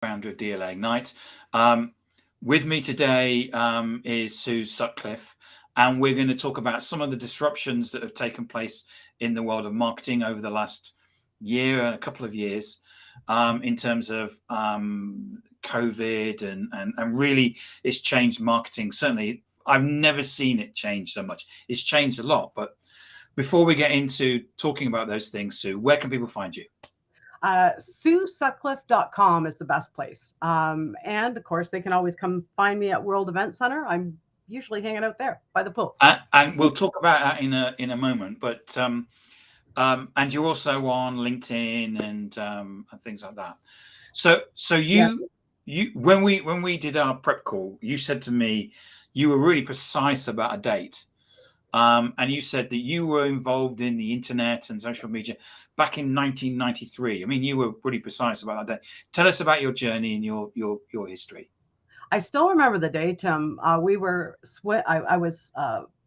founder of DLA Ignite. With me today is Sue Sutcliffe, and we're going to talk about some of the disruptions that have taken place in the world of marketing over the last year and a couple of years, in terms of COVID, and really it's changed marketing. Certainly, I've never seen it change so much. It's changed a lot. But before we get into talking about those things, Sue, where can people find you? SueSutcliffe.com is the best place. And of course, they can always come find me at World Event Center. I'm usually hanging out there by the pool. And we'll talk about that in a moment. But and you're also on LinkedIn and things like that. So you when we did our prep call, you said to me you were really precise about a date. And you said that you were involved in the internet and social media back in 1993. I mean, you were pretty precise about that day. Tell us about your journey and your history. I still remember the day, Tim. I was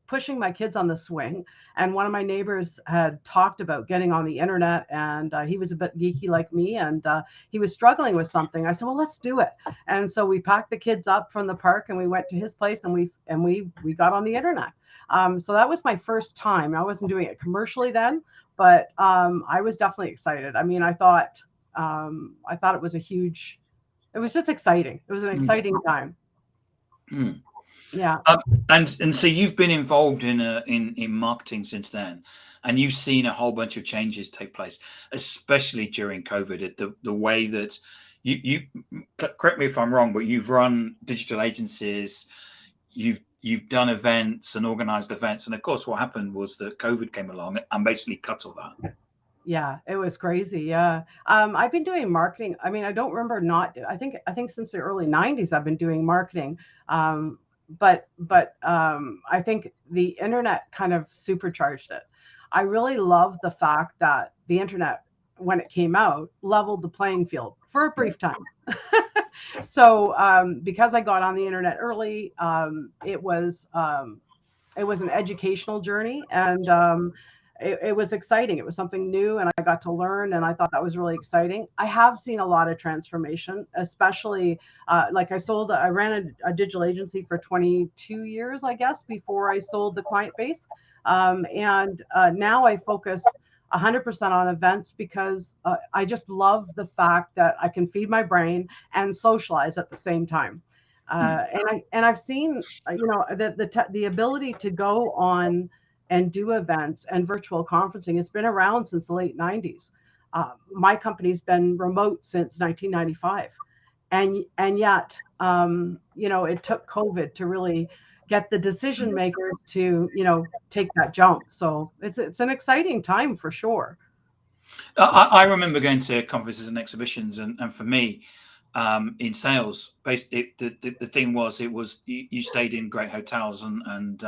pushing my kids on the swing, and one of my neighbors had talked about getting on the internet, and he was a bit geeky like me, and he was struggling with something. I said, well, let's do it. And so we packed the kids up from the park, and we went to his place, and we got on the internet. So that was my first time. I wasn't doing it commercially then, but I was definitely excited. I mean, I thought it was it was just exciting. It was an exciting time. Mm. Yeah. And so you've been involved in marketing since then, and you've seen a whole bunch of changes take place, especially during COVID. The way that you correct me if I'm wrong, but you've run digital agencies, you've done events and organized events, and of course, what happened was that COVID came along and basically cut all that. Yeah, it was crazy. Yeah. I've been doing marketing. I mean, I don't remember I think since the early 90s I've been doing marketing. But I think the internet kind of supercharged it. I really love the fact that the internet, when it came out, leveled the playing field for a brief time. So because I got on the internet early, it was an educational journey, and it was exciting. It was something new, and I got to learn, and I thought that was really exciting. I have seen a lot of transformation, especially like I ran a digital agency for 22 years, I guess, before I sold the client base. And now I focus 100% on events because I just love the fact that I can feed my brain and socialize at the same time. And I've seen, the ability to go on and do events and virtual conferencing has been around since the late 90s. My company's been remote since 1995, and yet, it took COVID to really get the decision makers to take that jump. So it's an exciting time for sure. I remember going to conferences and exhibitions, and for me, in sales, basically, the thing was, you stayed in great hotels and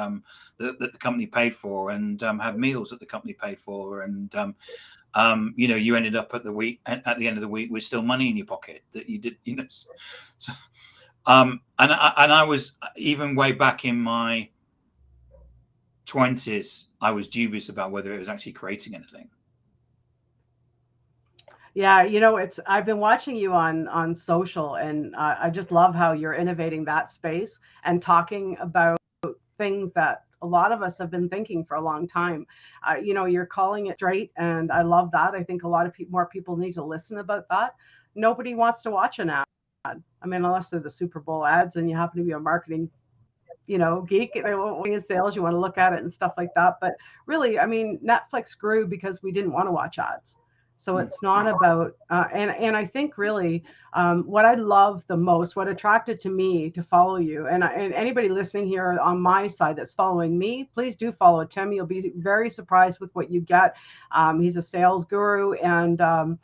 that the company paid for, and had meals that the company paid for, and you ended up at the end of the week with still money in your pocket that you did, So, and I was, even way back in my 20s, I was dubious about whether it was actually creating anything. Yeah, I've been watching you on social, and I just love how you're innovating that space and talking about things that a lot of us have been thinking for a long time. You're calling it straight, and I love that. I think a lot of more people need to listen about that. Nobody wants to watch an ad. I mean, unless they're the Super Bowl ads, and you happen to be a marketing, geek, they want in sales, you want to look at it and stuff like that. But really, I mean, Netflix grew because we didn't want to watch ads. So it's not about, and I think really what I love the most, what attracted to me to follow you, and anybody listening here on my side that's following me, please do follow Tim. You'll be very surprised with what you get. He's a sales guru, and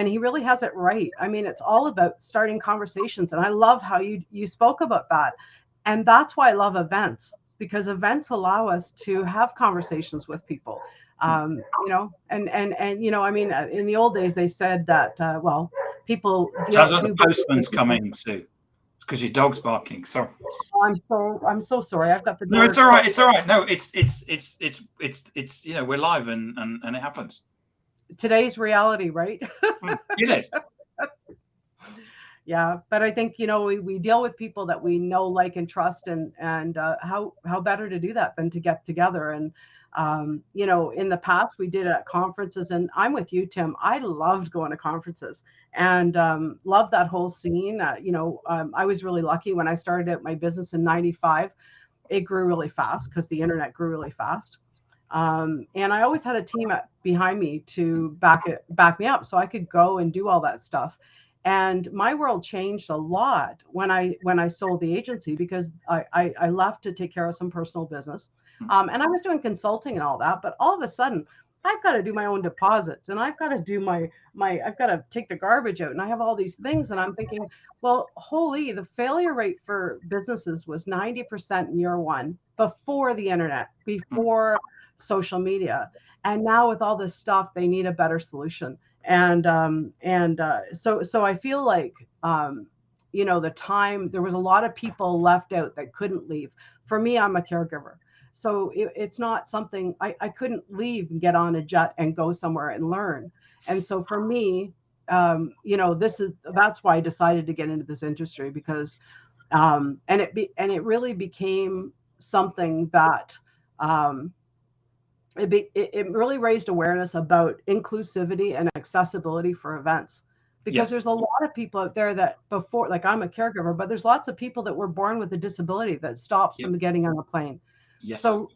he really has it right. I mean, it's all about starting conversations, and I love how you spoke about that. And that's why I love events, because events allow us to have conversations with people. And I mean, in the old days, they said that, people Sounds like the postman's coming, Sue. It's because your dog's barking. Sorry. I'm so sorry. I've got the door. No, it's all right. It's all right. No, it's we're live, and it happens. Today's reality, right? It is. Yeah, but I think we deal with people that we know, like, and trust, and how better to do that than to get together. And in the past we did it at conferences, and I'm with you, Tim. I loved going to conferences and loved that whole scene. I was really lucky when I started out my business in '95. It grew really fast because the internet grew really fast. And I always had a team behind me to back me up, so I could go and do all that stuff. And my world changed a lot when I sold the agency, because I left to take care of some personal business, and I was doing consulting and all that. But all of a sudden, I've got to do my own deposits, and I've got to do my I've got to take the garbage out, and I have all these things, and I'm thinking, well, holy, the failure rate for businesses was 90% in year one, before the internet, before social media. And now with all this stuff, they need a better solution. And I feel like, the time, there was a lot of people left out that couldn't leave. For me, I'm a caregiver. So it's not something I couldn't leave and get on a jet and go somewhere and learn. And so for me, that's why I decided to get into this industry, because and it really became something that um, it really raised awareness about inclusivity and accessibility for events, because Yes. there's a lot of people out there that, before, like, I'm a caregiver, but there's lots of people that were born with a disability that stops Yep. them getting on a plane. Yes. So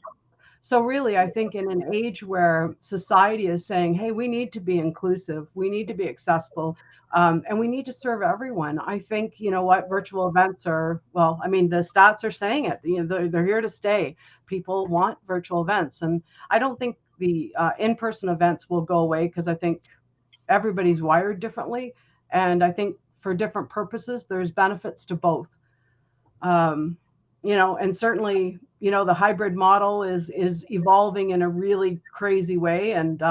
so really, I think in an age where society is saying, hey, we need to be inclusive, we need to be accessible, and we need to serve everyone, I think, what, virtual events are, well, I mean, the stats are saying it. They're here to stay. People want virtual events. And I don't think the in-person events will go away, because I think everybody's wired differently. And I think for different purposes, there's benefits to both. And certainly, the hybrid model is evolving in a really crazy way, and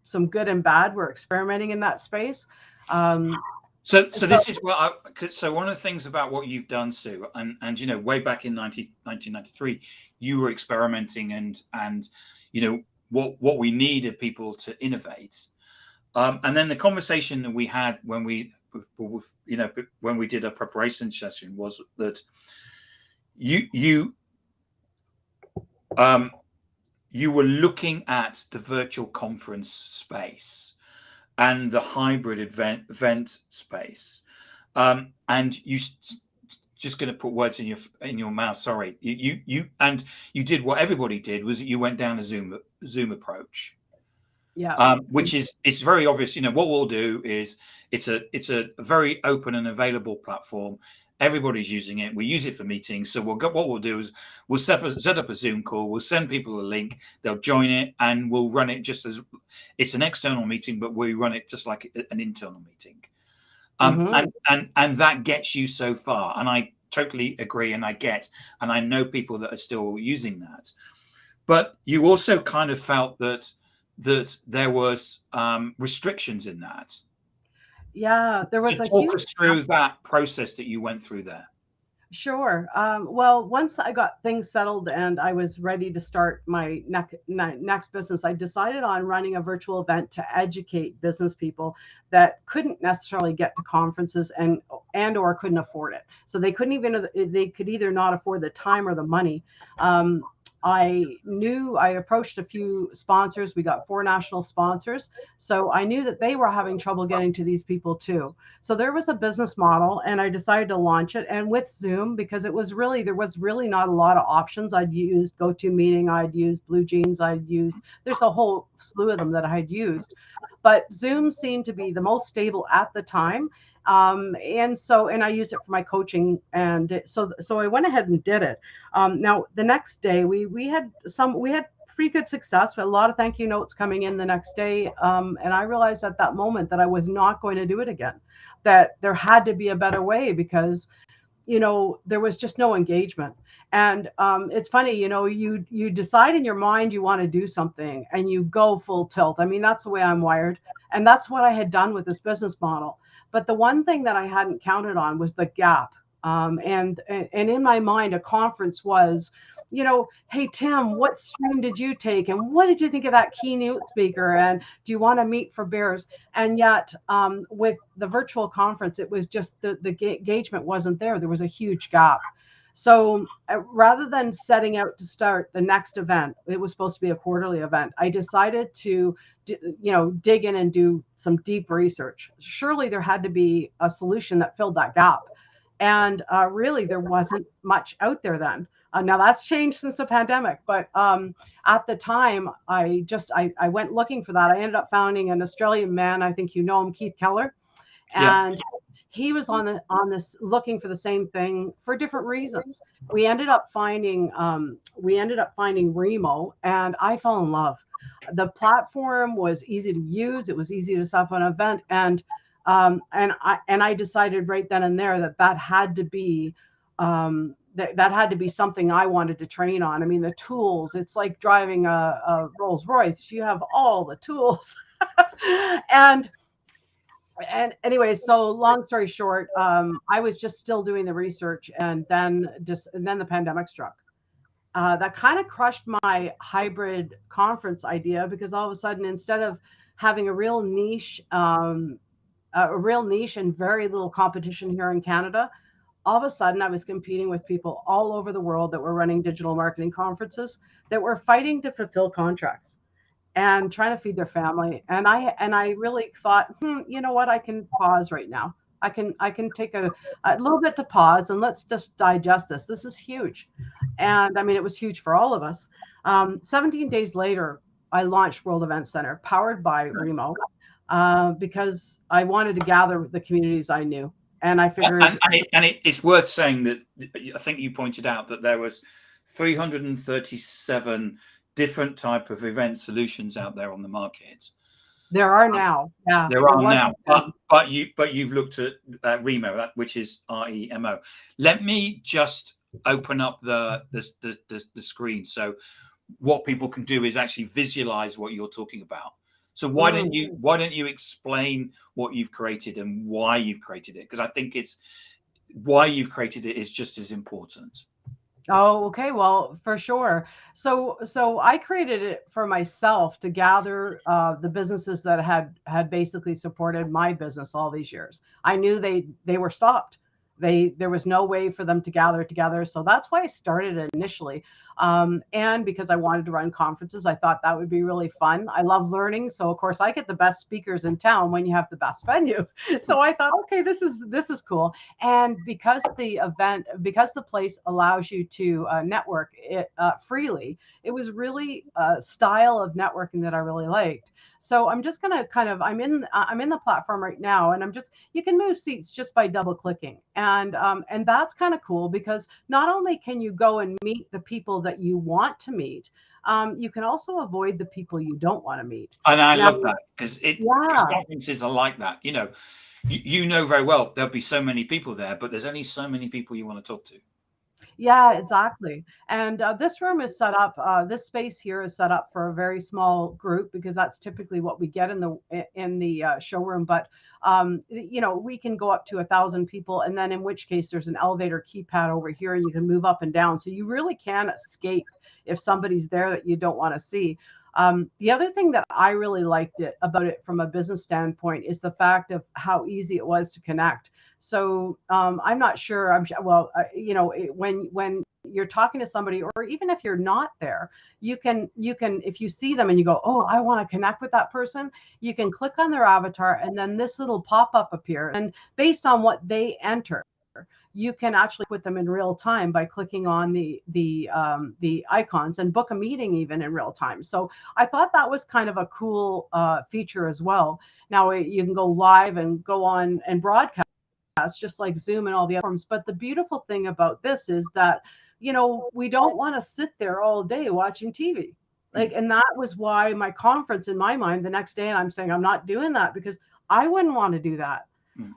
some good and bad. We're experimenting in that space. Um, So so this is what so one of the things about what you've done, Sue, and way back in 1993, you were experimenting, and what we need are people to innovate. And then the conversation that we had when we did a preparation session was that you you um, you were looking at the virtual conference space and the hybrid event space, and just going to put words in your mouth. Sorry, you did what everybody did, was that you went down a Zoom approach, yeah. which is, it's very obvious. What we'll do is, it's a very open and available platform. Everybody's using it. We use it for meetings. So what we'll do is, we'll set up a Zoom call. We'll send people a link. They'll join it, and we'll run it just as it's an external meeting, but we run it just like an internal meeting. Hmm. And that gets you so far. And I totally agree, and I know people that are still using that. But you also kind of felt that there was restrictions in that. Yeah, there So was a talk huge. us through that process that you went through there. Sure. Well, once I got things settled and I was ready to start my next business, I decided on running a virtual event to educate business people that couldn't necessarily get to conferences, and or couldn't afford it. So they could either not afford the time or the money. Um, I approached a few sponsors. We got 4 national sponsors. So I knew that they were having trouble getting to these people too. So there was a business model, and I decided to launch it. And with Zoom, because there was really not a lot of options. I'd used GoToMeeting, I'd used Blue Jeans, there's a whole slew of them that I had used. But Zoom seemed to be the most stable at the time. And I used it for my coaching. So I went ahead and did it. Now the next day we had pretty good success, but a lot of thank you notes coming in the next day. And I realized at that moment that I was not going to do it again, that there had to be a better way, because there was just no engagement. And it's funny, you decide in your mind you want to do something, and you go full tilt. I mean, that's the way I'm wired, and that's what I had done with this business model. But the one thing that I hadn't counted on was the gap. And in my mind, a conference was hey, Tim, what stream did you take? And what did you think of that keynote speaker? And do you want to meet for beers? And yet, with the virtual conference, it was just the engagement wasn't there. There was a huge gap. So rather than setting out to start the next event, it was supposed to be a quarterly event. I decided to, dig in and do some deep research. Surely there had to be a solution that filled that gap. And really, there wasn't much out there then. Now that's changed since the pandemic, but at the time, I went looking for that. I ended up finding an Australian man. I think you know him, Keith Keller, Yeah. and he was on this looking for the same thing for different reasons. We ended up finding Remo, and I fell in love. The platform was easy to use. It was easy to set up an event, and I decided right then and there that had to be that had to be something I wanted to train on. I mean, the tools, it's like driving a Rolls Royce. You have all the tools. and and anyway, so long story short, I was just still doing the research, and then the pandemic struck. That kind of crushed my hybrid conference idea, because all of a sudden, instead of having a real niche and very little competition here in Canada, all of a sudden I was competing with people all over the world that were running digital marketing conferences that were fighting to fulfill contracts and trying to feed their family. And I really thought, you know what, I can pause right now. I can take a little bit to pause, and let's just digest this. This is huge. And I mean, it was huge for all of us. 17 days later, I launched World Event Center, powered by Remo, because I wanted to gather the communities I knew. And I figured, It's worth saying that I think you pointed out that there was 337 different type of event solutions out there on the market. there are now. Yeah, There are now, wasn't then. but you've looked at Remo, which is Remo. Let me just open up the screen, so what people can do is actually visualize what you're talking about. So why don't you explain what you've created and why you've created it? Because I think it's why you've created it is just as important. Oh, okay. Well, for sure. So I created it for myself to gather the businesses that had basically supported my business all these years. I knew they were stopped. There was no way for them to gather together. So that's why I started it initially. And because I wanted to run conferences, I thought that would be really fun. I love learning. So of course I get the best speakers in town when you have the best venue. So I thought, okay, this is cool. And because the place allows you to network it freely, it was really a style of networking that I really liked. So I'm just gonna I'm in the platform right now, and you can move seats just by double clicking, and that's kind of cool, because not only can you go and meet the people that you want to meet, you can also avoid the people you don't want to meet. And I Now, love that, because yeah. conferences are like that. You know very well there'll be so many people there, but there's only so many people you want to talk to. Yeah, exactly. And this room is set up. This space here is set up for a very small group, because that's typically what we get in the showroom. But we can go up to 1,000 people, and then in which case there's an elevator keypad over here, and you can move up and down. So you really can escape if somebody's there that you don't want to see. The other thing that I really liked about it from a business standpoint is the fact of how easy it was to connect. So I'm not sure. Well, when you're talking to somebody, or even if you're not there, you can if you see them and you go, oh, I want to connect with that person, you can click on their avatar, and then this little pop up appears. And based on what they enter, you can actually put them in real time by clicking on the icons, and book a meeting even in real time. So I thought that was kind of a cool feature as well. Now you can go live and go on and broadcast, just like Zoom and all the other forms. But the beautiful thing about this is that, we don't want to sit there all day watching TV. And that was why my conference, in my mind, the next day, and I'm saying I'm not doing that, because I wouldn't want to do that.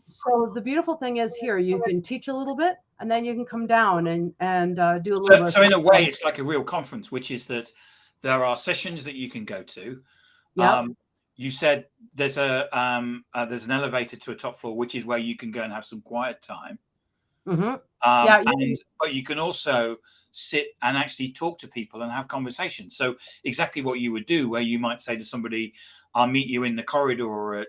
So the beautiful thing is, here you can teach a little bit, and then you can come down and do a little bit. So in a way, it's like a real conference, which is that there are sessions that you can go to. Yep. You said there's an elevator to a top floor, which is where you can go and have some quiet time. Hmm. Yeah. And but you can also sit and actually talk to people and have conversations. So exactly what you would do, where you might say to somebody, "I'll meet you in the corridor at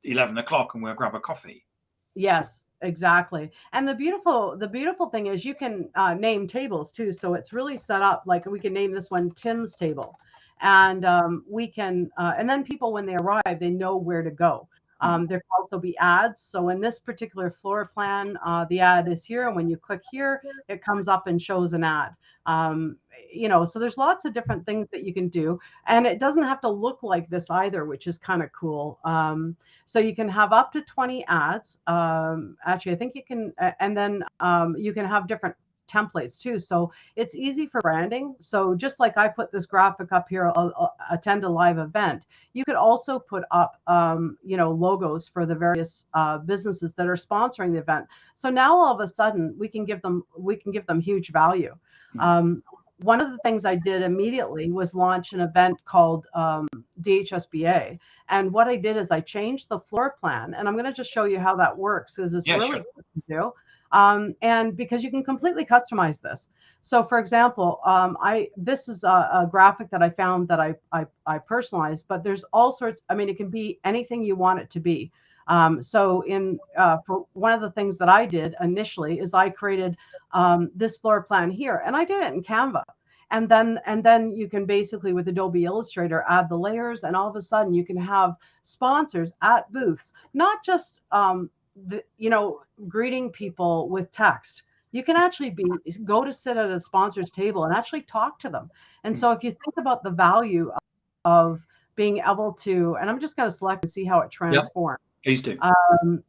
11 o'clock, and we'll grab a coffee." Yes, exactly. And the beautiful thing is you can name tables too. So it's really set up like we can name this one Tim's table, and we can and then people when they arrive they know where to go. Mm. There can also be ads. So in this particular floor plan, the ad is here, and when you click here, it comes up and shows an ad. Um, so there's lots of different things that you can do, and it doesn't have to look like this either, which is kind of cool. So you can have up to 20 ads. Actually, I think you can, and then you can have different templates too. So it's easy for branding. So just like I put this graphic up here, attend a live event, you could also put up, logos for the various businesses that are sponsoring the event. So now all of a sudden we can give them huge value. Mm. Um, One of the things I did immediately was launch an event called DHSBA. And what I did is I changed the floor plan, and I'm going to just show you how that works because it's Yeah, really sure. good to do. And because you can completely customize this. So, for example, this is a graphic that I found that I personalized, but there's all sorts. I mean, it can be anything you want it to be. So, for one of the things that I did initially is I created this floor plan here, and I did it in Canva. And then you can basically with Adobe Illustrator add the layers, and all of a sudden you can have sponsors at booths, not just greeting people with text. You can actually go to sit at a sponsor's table and actually talk to them. And Mm. so if you think about the value of being able to, and I'm just going to select and see how it Yeah, transforms. please do. Um,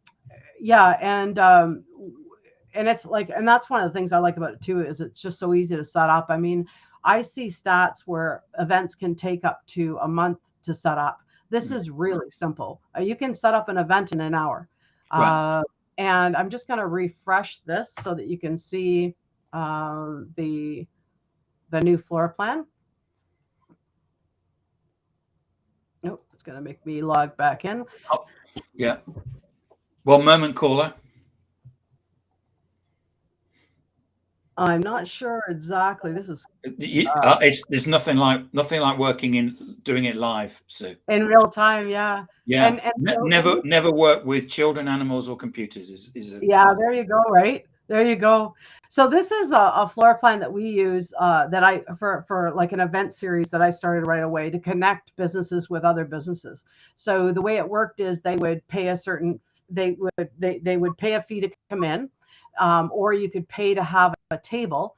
yeah, and it's like, and that's one of the things I like about it too, is it's just so easy to set up. I mean, I see stats where events can take up to a month to set up. This Mm. is really simple. You can set up an event in an hour. Right. Uh, and I'm just going to refresh this so that you can see the new floor plan. Oh, it's going to make me log back in. Oh, yeah. One moment, caller. I'm not sure exactly. This is There's nothing like doing it live, Sue. in real time, yeah. Yeah. And so Never work with children, animals, or computers. yeah, there you go, right? There you go. So this is a floor plan that we use that I for like an event series that I started right away to connect businesses with other businesses. So the way it worked is they would pay a certain they would pay a fee to come in, or you could pay to have a table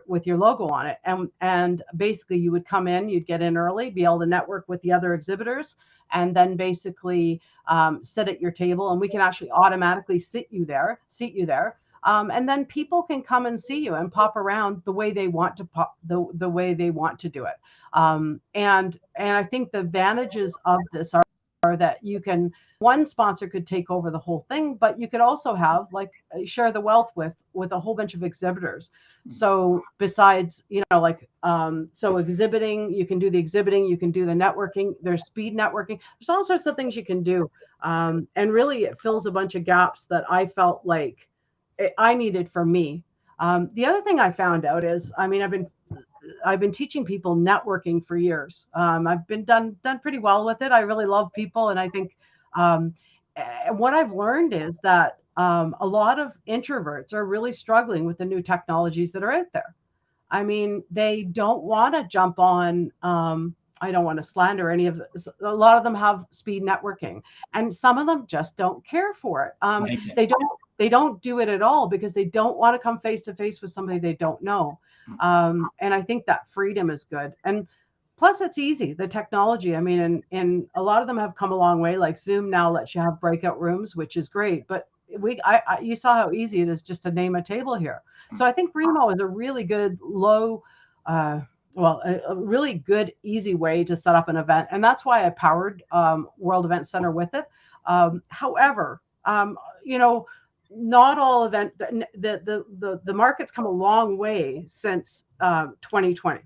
with your logo on it, and basically you would come in, you'd get in early, be able to network with the other exhibitors, and then basically sit at your table, and we can actually automatically seat you there. And then people can come and see you and pop around the way they want to the way they want to do it. And I think the advantages of this are that you can one sponsor could take over the whole thing, but you could also have like share the wealth with a whole bunch of exhibitors. So besides, like so exhibiting, you can do the exhibiting, you can do the networking, there's speed networking, there's all sorts of things you can do. And really it fills a bunch of gaps that I felt like I needed for me. The other thing I found out is, I mean, I've been teaching people networking for years. I've been done pretty well with it. I really love people, and I think what I've learned is that a lot of introverts are really struggling with the new technologies that are out there. I mean, they don't want to jump on. I don't want to slander any of this. A lot of them have speed networking, and some of them just don't care for it. Amazing. They don't do it at all because they don't want to come face to face with somebody they don't know. And I think that freedom is good. And plus, it's easy. The technology. I mean, and a lot of them have come a long way. Like Zoom now lets you have breakout rooms, which is great. But you saw how easy it is just to name a table here. So I think Remo is a really good a really good, easy way to set up an event. And that's why I powered World Event Center with it. However, not all event, the market's come a long way since 2020.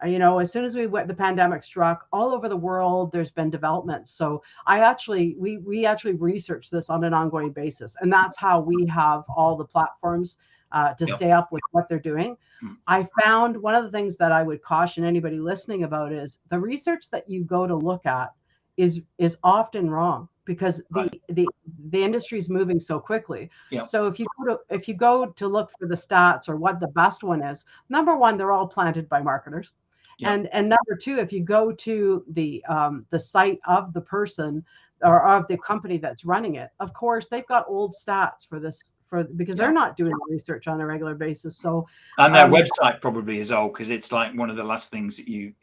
As soon as the pandemic struck, all over the world, there's been developments. So we actually research this on an ongoing basis, and that's how we have all the platforms to Yeah. stay up with what they're doing. Mm. I found one of the things that I would caution anybody listening about is the research that you go to look at is often wrong because Right. the industry is moving so quickly. Yeah. So if you go to look for the stats or what the best one is, number one, they're all planted by marketers. Yeah. And number two, if you go to the site of the person or of the company that's running it, of course they've got old stats for this because Yeah. they're not doing research on a regular basis. So And their website probably is old because it's like one of the last things that you.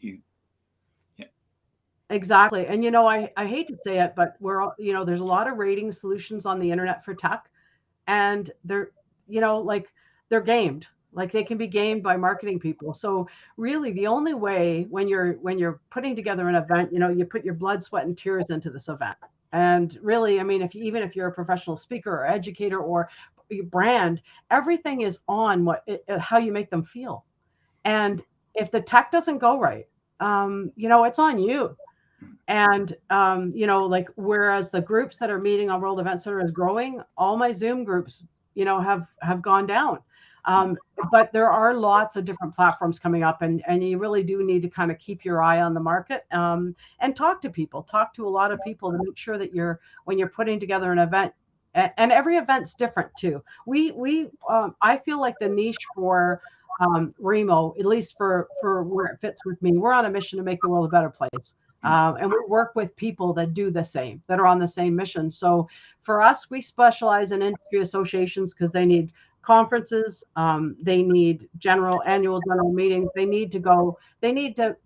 Yeah. exactly. And I hate to say it, but there's a lot of rating solutions on the internet for tech, and like they're gamed. Like they can be gamed by marketing people. So really the only way when you're putting together an event, you put your blood, sweat, and tears into this event. And really, I mean, even if you're a professional speaker or educator or your brand, everything is on how you make them feel. And if the tech doesn't go right, it's on you. And like whereas the groups that are meeting on World Event Center is growing, all my Zoom groups, have gone down. Um, but there are lots of different platforms coming up, and you really do need to kind of keep your eye on the market, and talk to a lot of people to make sure that when you're putting together an event, and every event's different too. I feel like the niche for Remo, at least for where it fits with me, we're on a mission to make the world a better place. And we work with people that do the same, that are on the same mission. So for us, we specialize in industry associations because they need conferences, they need annual general meetings. They need to go. Their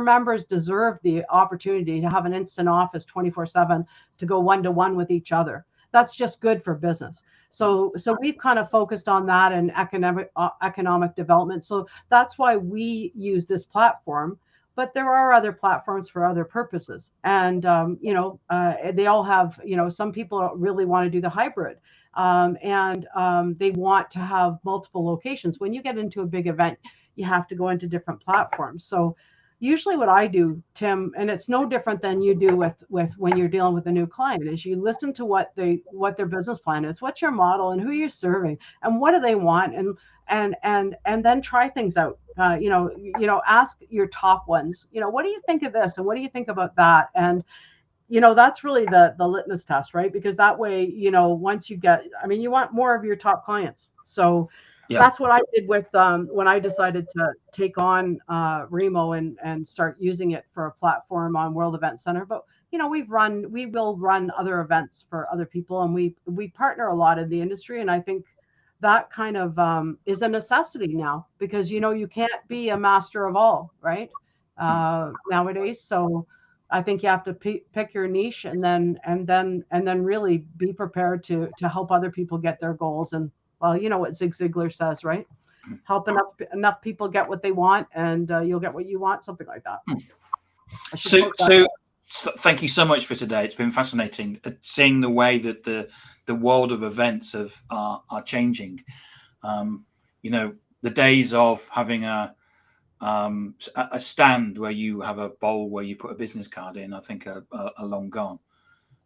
members deserve the opportunity to have an instant office 24/7 to go one-to-one with each other. That's just good for business. So we've kind of focused on that and economic development. So that's why we use this platform. But there are other platforms for other purposes, and they all have. Some people really want to do the hybrid, and they want to have multiple locations. When you get into a big event, you have to go into different platforms. So usually what I do, Tim, and it's no different than you do with when you're dealing with a new client, is you listen to what their business plan is, what's your model, and who you're serving, and what do they want, and then try things out. Ask your top ones. What do you think of this, and what do you think about that? And that's really the litmus test, right? Because that way, once you want more of your top clients. So Yeah. that's what I did with when I decided to take on Remo and start using it for a platform on World Event Center. But we will run other events for other people, and we partner a lot in the industry, and I think that kind of is a necessity now because you can't be a master of all, right? Nowadays. So I think you have to pick your niche and then really be prepared to help other people get their goals. And well, you know what Zig Ziglar says, right? Help enough people get what they want, and you'll get what you want, something like that. So thank you so much for today. It's been fascinating seeing the way that the world of events are changing. The days of having a stand where you have a bowl where you put a business card in, I think are long gone.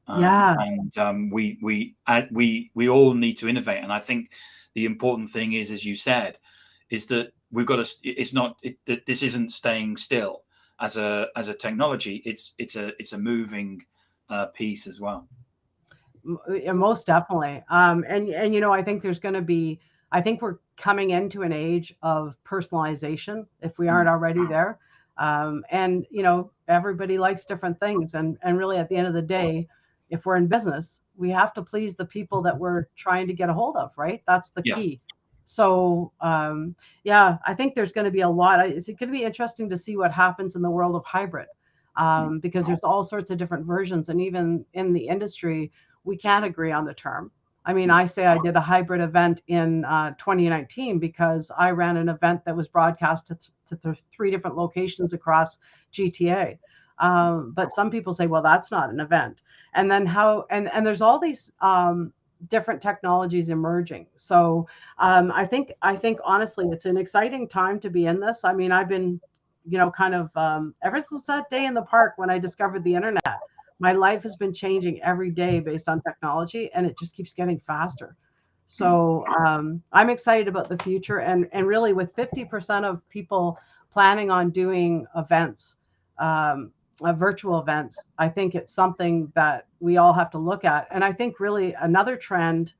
Yeah. And we all need to innovate. And I think the important thing is, as you said, is that we've got to. It's not that this isn't staying still as a technology. It's a moving piece as well. Most definitely. And I think there's going to be. I think we're coming into an age of personalization if we aren't already there. And everybody likes different things, and really at the end of the day, if we're in business, we have to please the people that we're trying to get a hold of, right? That's the key. So I think there's going to be a lot. It's going to be interesting to see what happens in the world of hybrid, because there's all sorts of different versions, and even in the industry, we can't agree on the term. I mean, I say I did a hybrid event in 2019 because I ran an event that was broadcast to 3 different locations across GTA. But some people say, well, that's not an event. And then and there's all these different technologies emerging. So I think honestly, it's an exciting time to be in this. I mean, I've been, kind of ever since that day in the park when I discovered the internet. My life has been changing every day based on technology, and it just keeps getting faster. So I'm excited about the future, and really with 50% of people planning on doing events, um, virtual events, I think it's something that we all have to look at. And I think really another trend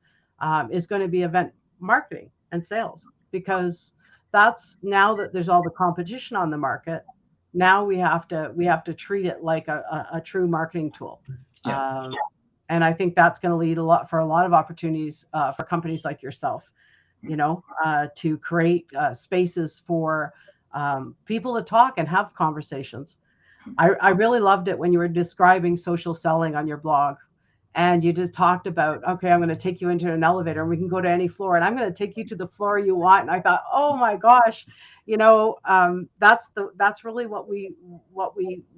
is going to be event marketing and sales, because that's now that there's all the competition on the market. Now we have to treat it like a true marketing tool. Yeah. Um, and I think that's going to lead a lot of opportunities for companies like yourself, to create spaces for people to talk and have conversations. I really loved it when you were describing social selling on your blog. And you just talked about, okay, I'm going to take you into an elevator and we can go to any floor and I'm going to take you to the floor you want. And I thought, oh my gosh, that's really what we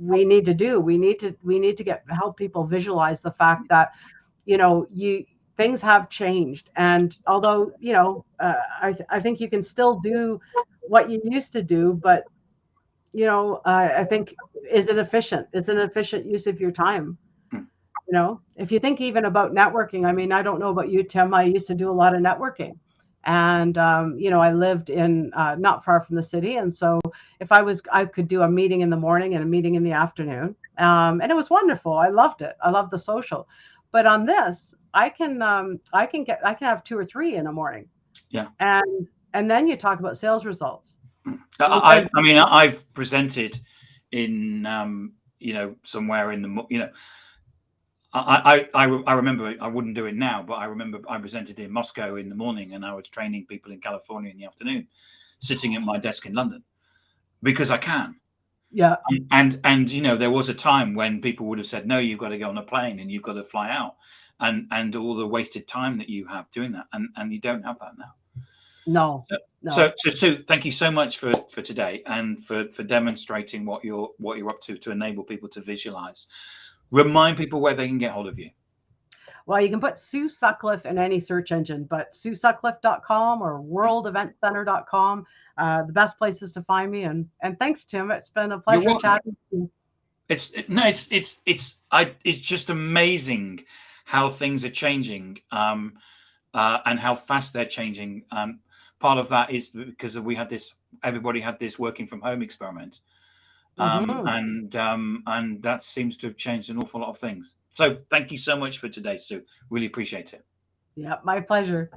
need to do. We need to help people visualize the fact that, you things have changed. And although, I think you can still do what you used to do, but I think, is an efficient use of your time. If you think even about networking, I mean, I don't know about you, Tim. I used to do a lot of networking, and I lived in not far from the city, and so if I could do a meeting in the morning and a meeting in the afternoon, and it was wonderful. I loved it. I loved the social. But on this, I can have two or three in a morning, Yeah. and then you talk about sales results. I mean, I've presented in, somewhere in the, I remember, I wouldn't do it now, but I remember I presented in Moscow in the morning and I was training people in California in the afternoon, sitting at my desk in London because I can. Yeah. And there was a time when people would have said, no, you've got to go on a plane and you've got to fly out, and all the wasted time that you have doing that, and you don't have that now. No. So Sue, thank you so much for today and for demonstrating what you're up to enable people to visualize. Remind people where they can get hold of you. Well, you can put Sue Sutcliffe in any search engine, but SueSutcliffe.com or worldeventcenter.com, the best places to find me. And thanks, Tim. It's been a You're pleasure welcome. chatting to you. It's just amazing how things are changing, and how fast they're changing. Part of that is because everybody had this working from home experiment, Mhm. and that seems to have changed an awful lot of things. So thank you so much for today, Sue. Really appreciate it. Yeah, my pleasure.